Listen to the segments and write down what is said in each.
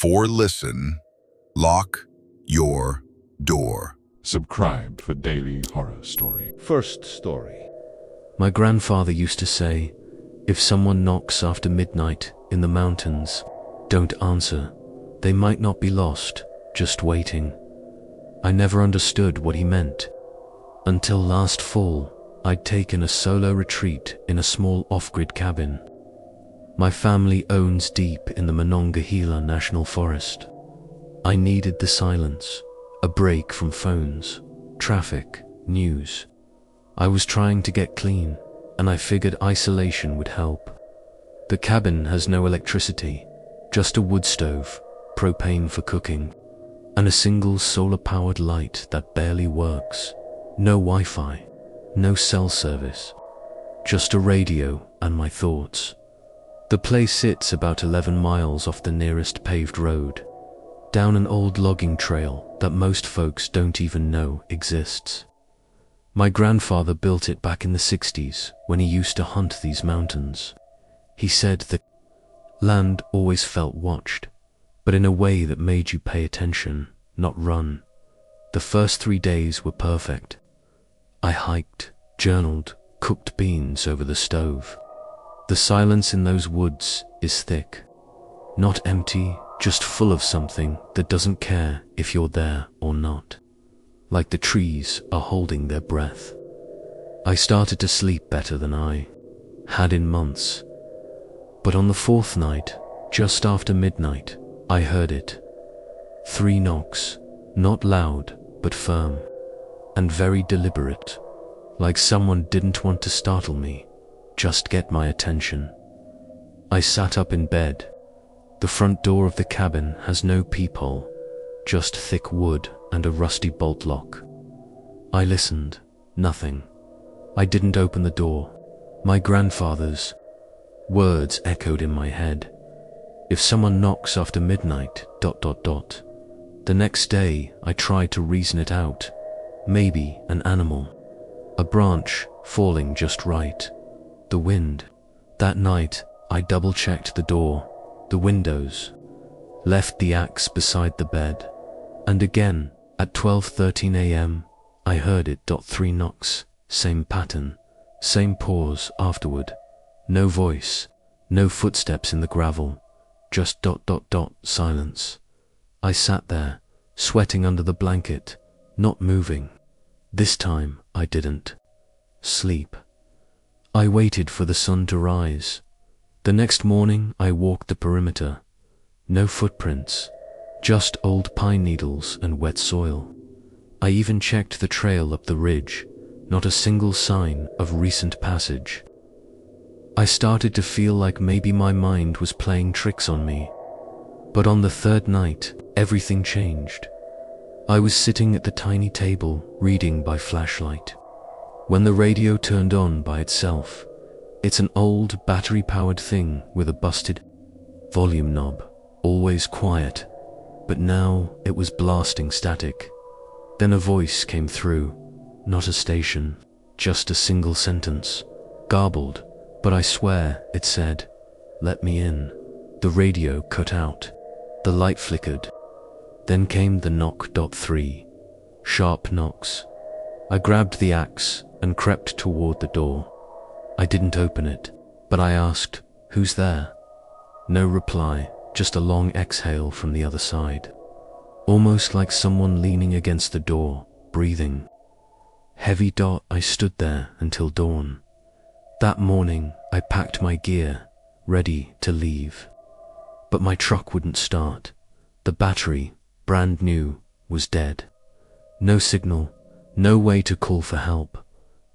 Before listen, lock your door. Subscribe for daily horror story. First story. My grandfather used to say, if someone knocks after midnight in the mountains, don't answer. They might not be lost, just waiting. I never understood what he meant. Until last fall, I'd taken a solo retreat in a small off-grid cabin. My family owns deep in the Monongahela National Forest. I needed the silence, a break from phones, traffic, news. I was trying to get clean, and I figured isolation would help. The cabin has no electricity, just a wood stove, propane for cooking, and a single solar-powered light that barely works. No Wi-Fi, no cell service, just a radio and my thoughts. The place sits about 11 miles off the nearest paved road, down an old logging trail that most folks don't even know exists. My grandfather built it back in the 60s when he used to hunt these mountains. He said the land always felt watched, but in a way that made you pay attention, not run. The first 3 days were perfect. I hiked, journaled, cooked beans over the stove. The silence in those woods is thick. Not empty, just full of something that doesn't care if you're there or not. Like the trees are holding their breath. I started to sleep better than I had in months. But on the fourth night, just after midnight, I heard it. 3 knocks, not loud, but firm, and very deliberate, like someone didn't want to startle me, just get my attention. I sat up in bed. The front door of the cabin has no peephole, just thick wood and a rusty bolt lock. I listened. Nothing. I didn't open the door. My grandfather's words echoed in my head. If someone knocks after midnight, ... The next day, I tried to reason it out. Maybe an animal. A branch falling just right. The wind. That night, I double-checked the door, the windows, left the axe beside the bed, and again, at 12:13 a.m., I heard it. 3 knocks, same pattern, same pause afterward. No voice, no footsteps in the gravel, just ... silence. I sat there, sweating under the blanket, not moving. This time, I didn't sleep. I waited for the sun to rise. The next morning, I walked the perimeter. No footprints, just old pine needles and wet soil. I even checked the trail up the ridge, not a single sign of recent passage. I started to feel like maybe my mind was playing tricks on me. But on the third night, everything changed. I was sitting at the tiny table, reading by flashlight, when the radio turned on by itself. It's an old battery-powered thing with a busted volume knob, always quiet, but now it was blasting static. Then a voice came through, not a station, just a single sentence, garbled, but I swear it said, "Let me in." The radio cut out. The light flickered. Then came the knock. 3 sharp knocks. I grabbed the axe and crept toward the door. I didn't open it, but I asked, "Who's there?" No reply, just a long exhale from the other side. Almost like someone leaning against the door, breathing. Heavy. I stood there until dawn. That morning, I packed my gear, ready to leave. But my truck wouldn't start. The battery, brand new, was dead. No signal, no way to call for help.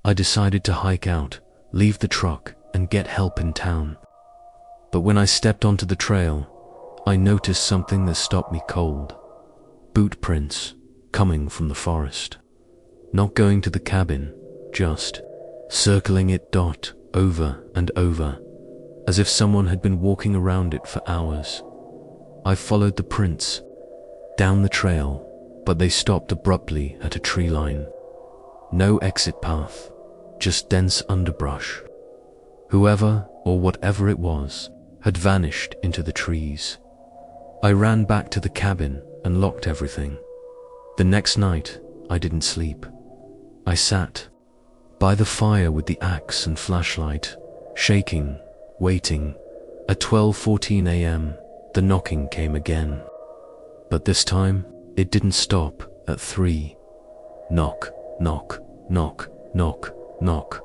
I decided to hike out, leave the truck, and get help in town. But when I stepped onto the trail, I noticed something that stopped me cold. Boot prints, coming from the forest. Not going to the cabin, just circling it. Over and over, as if someone had been walking around it for hours. I followed the prints, down the trail, but they stopped abruptly at a tree line. No exit path, just dense underbrush. Whoever, or whatever it was, had vanished into the trees. I ran back to the cabin and locked everything. The next night, I didn't sleep. I sat by the fire with the axe and flashlight, shaking, waiting. At 12:14 a.m., the knocking came again. But this time, it didn't stop at 3. Knock, knock, knock, knock, knock.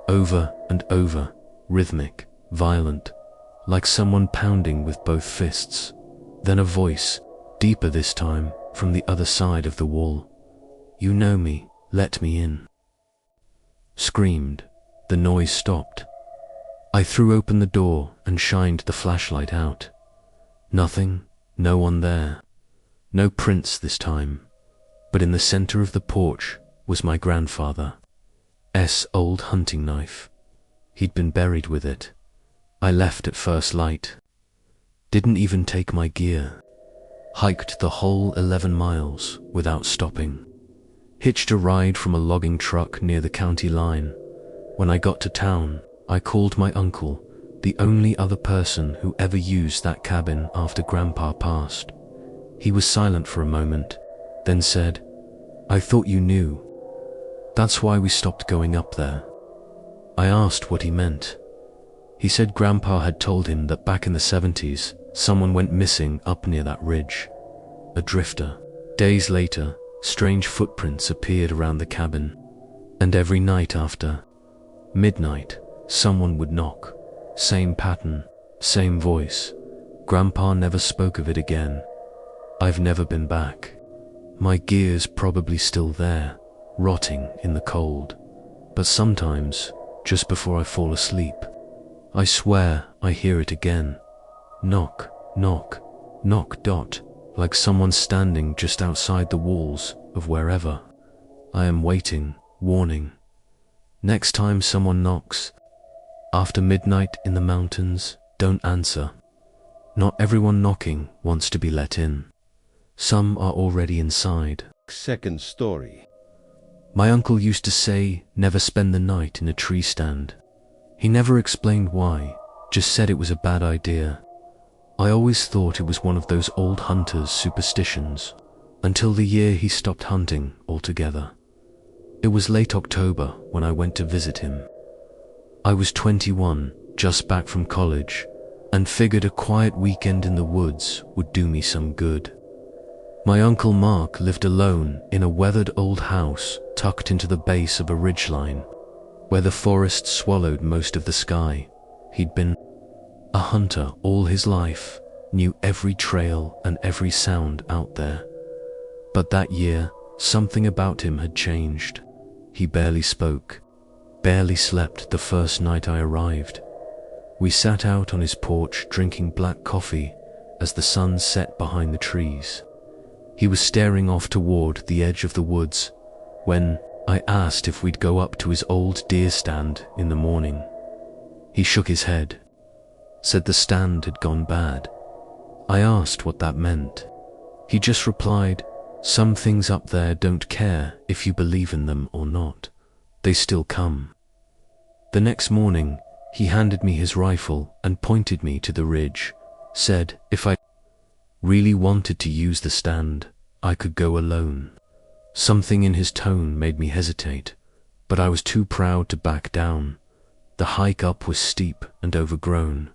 Over and over, rhythmic, violent, like someone pounding with both fists. Then a voice, deeper this time, from the other side of the wall. "You know me, let me in." Screamed. The noise stopped. I threw open the door and shined the flashlight out. Nothing, no one there. No prints this time. But in the center of the porch was my grandfather's old hunting knife. He'd been buried with it. I left at first light. Didn't even take my gear. Hiked the whole 11 miles without stopping. Hitched a ride from a logging truck near the county line. When I got to town, I called my uncle, the only other person who ever used that cabin after Grandpa passed. He was silent for a moment, then said, "I thought you knew. That's why we stopped going up there." I asked what he meant. He said Grandpa had told him that back in the 70s, someone went missing up near that ridge. A drifter. Days later, strange footprints appeared around the cabin. And every night after midnight, someone would knock. Same pattern, same voice. Grandpa never spoke of it again. I've never been back. My gear's probably still there, rotting in the cold. But sometimes, just before I fall asleep, I swear I hear it again. Knock, knock, knock dot, like someone standing just outside the walls of wherever. I am waiting, warning. Next time someone knocks, after midnight in the mountains, don't answer. Not everyone knocking wants to be let in. Some are already inside. Second story. My uncle used to say, never spend the night in a tree stand. He never explained why, just said it was a bad idea. I always thought it was one of those old hunters' superstitions, until the year he stopped hunting altogether. It was late October when I went to visit him. I was 21, just back from college, and figured a quiet weekend in the woods would do me some good. My Uncle Mark lived alone in a weathered old house tucked into the base of a ridgeline, where the forest swallowed most of the sky. He'd been a hunter all his life, knew every trail and every sound out there. But that year, something about him had changed. He barely spoke, barely slept the first night I arrived. We sat out on his porch drinking black coffee as the sun set behind the trees. He was staring off toward the edge of the woods when I asked if we'd go up to his old deer stand in the morning. He shook his head, said the stand had gone bad. I asked what that meant. He just replied, "Some things up there don't care if you believe in them or not. They still come." The next morning, he handed me his rifle and pointed me to the ridge, said if I really wanted to use the stand, I could go alone. Something in his tone made me hesitate, but I was too proud to back down. The hike up was steep and overgrown.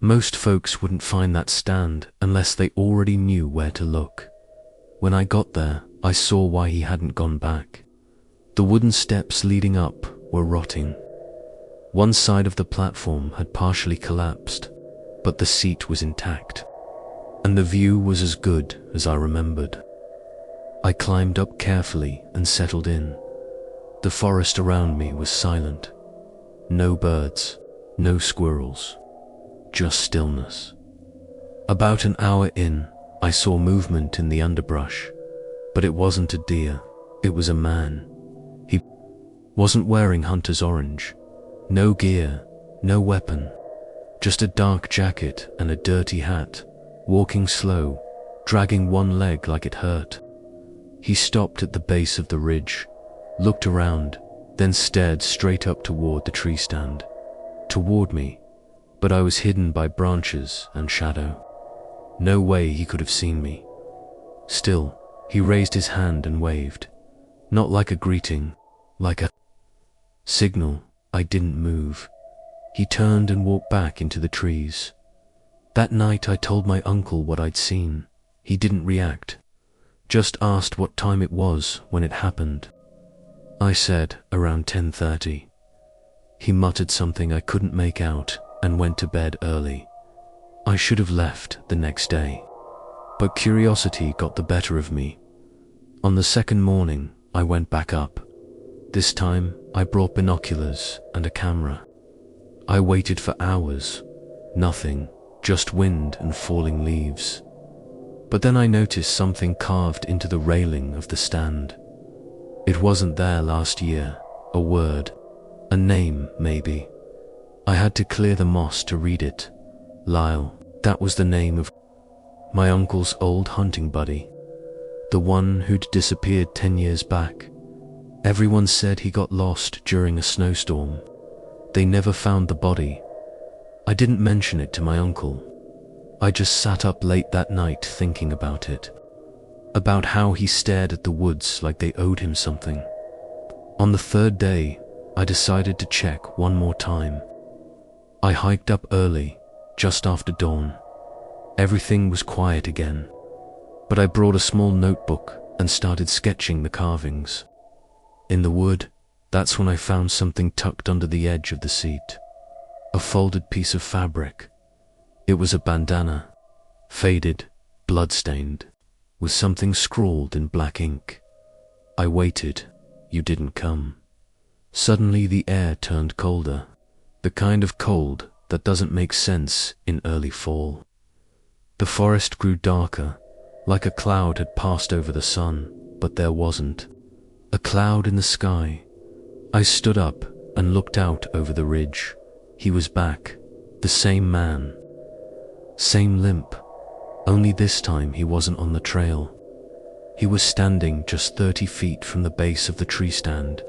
Most folks wouldn't find that stand unless they already knew where to look. When I got there, I saw why he hadn't gone back. The wooden steps leading up were rotting. One side of the platform had partially collapsed, but the seat was intact, and the view was as good as I remembered. I climbed up carefully and settled in. The forest around me was silent. No birds, no squirrels, just stillness. About an hour in, I saw movement in the underbrush, but it wasn't a deer, it was a man. He wasn't wearing hunter's orange. No gear, no weapon, just a dark jacket and a dirty hat, walking slow, dragging one leg like it hurt. He stopped at the base of the ridge, looked around, then stared straight up toward the tree stand, toward me, but I was hidden by branches and shadow. No way he could have seen me. Still, he raised his hand and waved. Not like a greeting, like a signal. I didn't move. He turned and walked back into the trees. That night I told my uncle what I'd seen. He didn't react, just asked what time it was when it happened. I said around 10:30. He muttered something I couldn't make out and went to bed early. I should have left the next day, but curiosity got the better of me. On the second morning, I went back up. This time, I brought binoculars and a camera. I waited for hours. Nothing, just wind and falling leaves. But then I noticed something carved into the railing of the stand. It wasn't there last year. A word, a name maybe. I had to clear the moss to read it. Lyle, that was the name of my uncle's old hunting buddy. The one who'd disappeared 10 years back. Everyone said he got lost during a snowstorm. They never found the body. I didn't mention it to my uncle. I just sat up late that night thinking about it. About how he stared at the woods like they owed him something. On the third day, I decided to check one more time. I hiked up early, just after dawn. Everything was quiet again, but I brought a small notebook and started sketching the carvings. In the wood, that's when I found something tucked under the edge of the seat. A folded piece of fabric. It was a bandana, faded, blood-stained, with something scrawled in black ink. I waited. You didn't come. Suddenly the air turned colder, the kind of cold that doesn't make sense in early fall. The forest grew darker, like a cloud had passed over the sun, but there wasn't a cloud in the sky. I stood up and looked out over the ridge. He was back, the same man. Same limp, only this time he wasn't on the trail. He was standing just 30 feet from the base of the tree stand,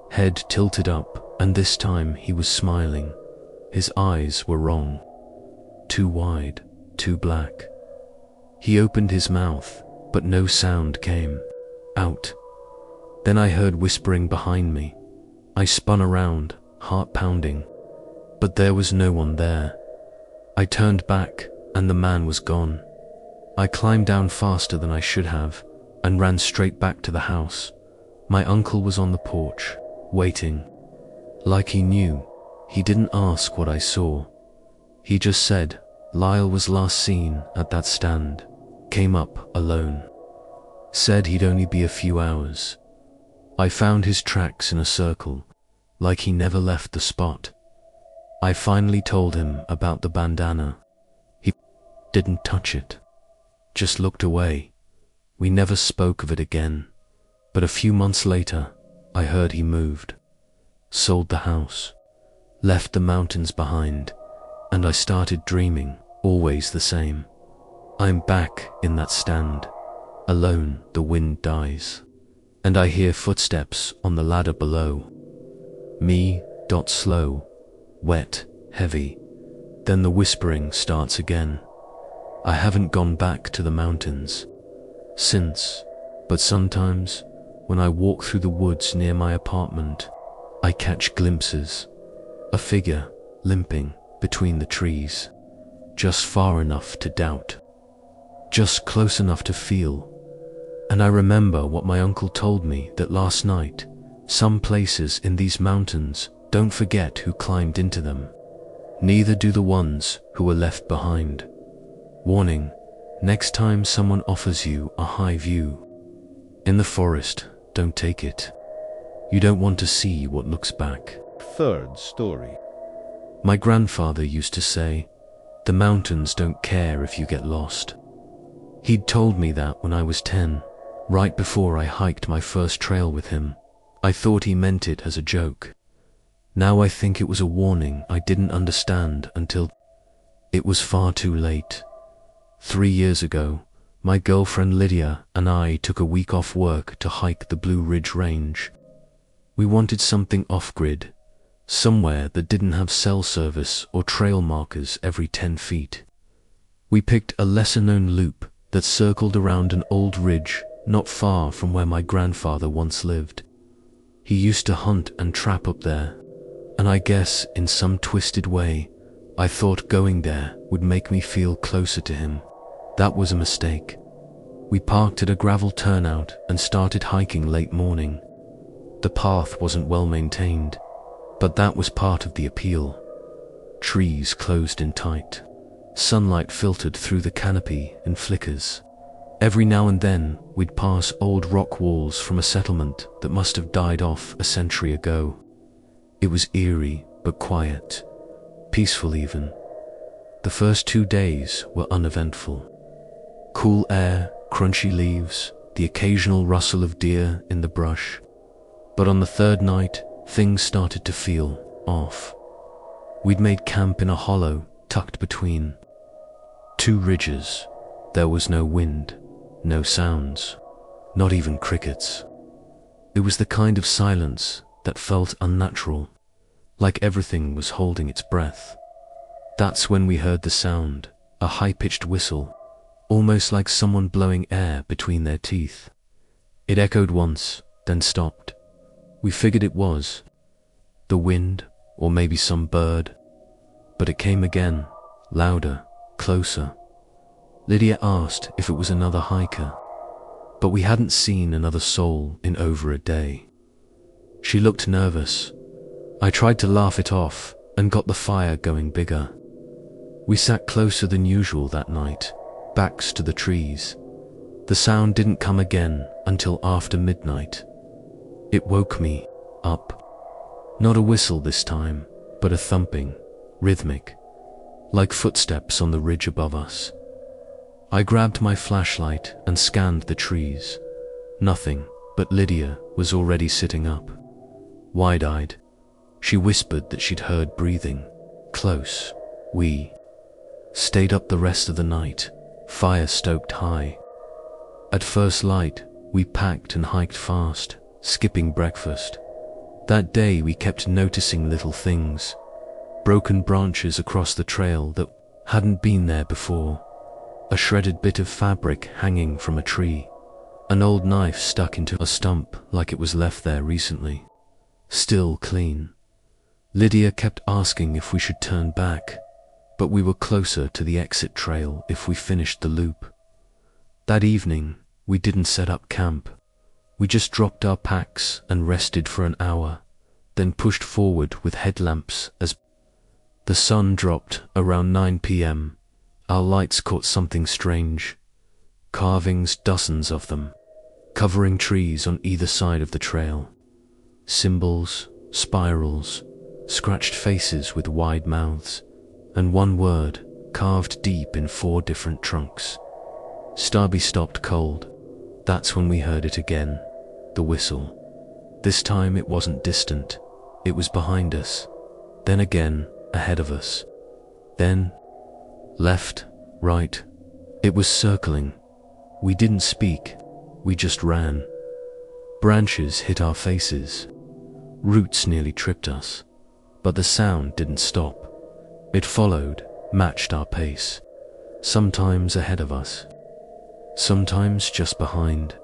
head tilted up, and this time he was smiling. His eyes were wrong. Too wide, too black. He opened his mouth, but no sound came out. Then I heard whispering behind me. I spun around, heart pounding, but there was no one there. I turned back, and the man was gone. I climbed down faster than I should have, and ran straight back to the house. My uncle was on the porch, waiting. Like he knew. He didn't ask what I saw. He just said, Lyle was last seen at that stand. Came up alone. Said he'd only be a few hours. I found his tracks in a circle, like he never left the spot. I finally told him about the bandana. He didn't touch it. Just looked away. We never spoke of it again. But a few months later, I heard he moved. Sold the house. Left the mountains behind. And I started dreaming, always the same. I'm back in that stand. Alone, the wind dies. And I hear footsteps on the ladder below. Me, slow, wet, heavy. Then the whispering starts again. I haven't gone back to the mountains since, but sometimes, when I walk through the woods near my apartment, I catch glimpses. A figure, limping between the trees. Just far enough to doubt. Just close enough to feel. And I remember what my uncle told me, that last night, some places in these mountains don't forget who climbed into them. Neither do the ones who were left behind. Warning, next time someone offers you a high view in the forest, don't take it. You don't want to see what looks back. Third story. My grandfather used to say, the mountains don't care if you get lost. He'd told me that when I was 10, right before I hiked my first trail with him. I thought he meant it as a joke. Now I think it was a warning I didn't understand until it was far too late. 3 years ago, my girlfriend Lydia and I took a week off work to hike the Blue Ridge Range. We wanted something off-grid, somewhere that didn't have cell service or trail markers every 10 feet. We picked a lesser-known loop that circled around an old ridge not far from where my grandfather once lived. He used to hunt and trap up there, and I guess in some twisted way, I thought going there would make me feel closer to him. That was a mistake. We parked at a gravel turnout and started hiking late morning. The path wasn't well maintained, but that was part of the appeal. Trees closed in tight. Sunlight filtered through the canopy in flickers. Every now and then, we'd pass old rock walls from a settlement that must have died off a century ago. It was eerie but quiet, peaceful even. The first 2 days were uneventful. Cool air, crunchy leaves, the occasional rustle of deer in the brush. But on the third night, things started to feel off. We'd made camp in a hollow tucked between 2 ridges. There was no wind, no sounds, not even crickets. It was the kind of silence that felt unnatural, like everything was holding its breath. That's when we heard the sound, a high-pitched whistle, almost like someone blowing air between their teeth. It echoed once, then stopped. We figured it was the wind, or maybe some bird. But it came again, louder, closer. Lydia asked if it was another hiker, but we hadn't seen another soul in over a day. She looked nervous. I tried to laugh it off and got the fire going bigger. We sat closer than usual that night, backs to the trees. The sound didn't come again until after midnight. It woke me up. Not a whistle this time, but a thumping, rhythmic, like footsteps on the ridge above us. I grabbed my flashlight and scanned the trees. Nothing, but Lydia was already sitting up, wide-eyed. She whispered that she'd heard breathing, close. We stayed up the rest of the night, fire stoked high. At first light, we packed and hiked fast, skipping breakfast. That day we kept noticing little things, broken branches across the trail that hadn't been there before, a shredded bit of fabric hanging from a tree, an old knife stuck into a stump like it was left there recently, still clean. Lydia kept asking if we should turn back, but we were closer to the exit trail if we finished the loop. That evening, we didn't set up camp. We just dropped our packs and rested for an hour, then pushed forward with headlamps as the sun dropped around 9 p.m. Our lights caught something strange. Carvings, dozens of them, covering trees on either side of the trail. Symbols, spirals, scratched faces with wide mouths, and one word carved deep in 4 different trunks. Starby stopped cold. That's when we heard it again, the whistle. This time it wasn't distant, it was behind us, then again ahead of us, then left, right. It was circling. We didn't speak, we just ran. Branches hit our faces. Roots nearly tripped us, but the sound didn't stop. It followed, matched our pace, sometimes ahead of us, sometimes just behind.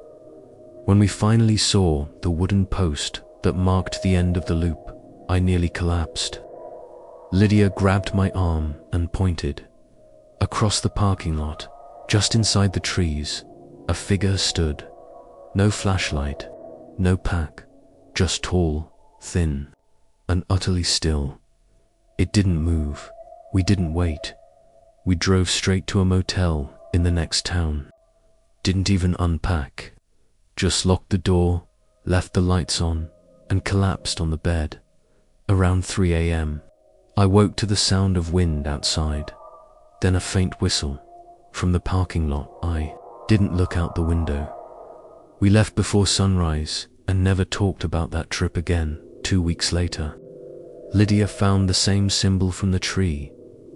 When we finally saw the wooden post that marked the end of the loop, I nearly collapsed. Lydia grabbed my arm and pointed. Across the parking lot, just inside the trees, a figure stood. No flashlight, no pack, just tall, thin, and utterly still. It didn't move. We didn't wait. We drove straight to a motel in the next town. Didn't even unpack. Just locked the door, left the lights on, and collapsed on the bed. Around 3 a.m., I woke to the sound of wind outside, then a faint whistle. From the parking lot, I didn't look out the window. We left before sunrise and never talked about that trip again. 2 weeks later, Lydia found the same symbol from the tree,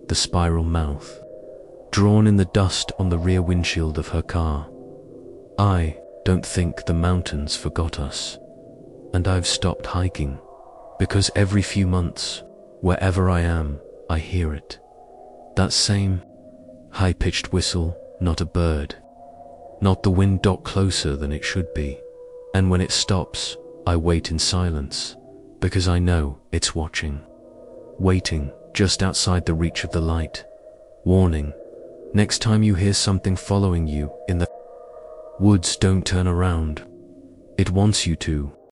the spiral mouth, drawn in the dust on the rear windshield of her car. I don't think the mountains forgot us, and I've stopped hiking, because every few months, wherever I am, I hear it. That same High-pitched whistle, not a bird. Not the wind dot closer than it should be. And when it stops, I wait in silence, because I know it's watching. Waiting, just outside the reach of the light. Warning, next time you hear something following you in the woods, don't turn around. It wants you to.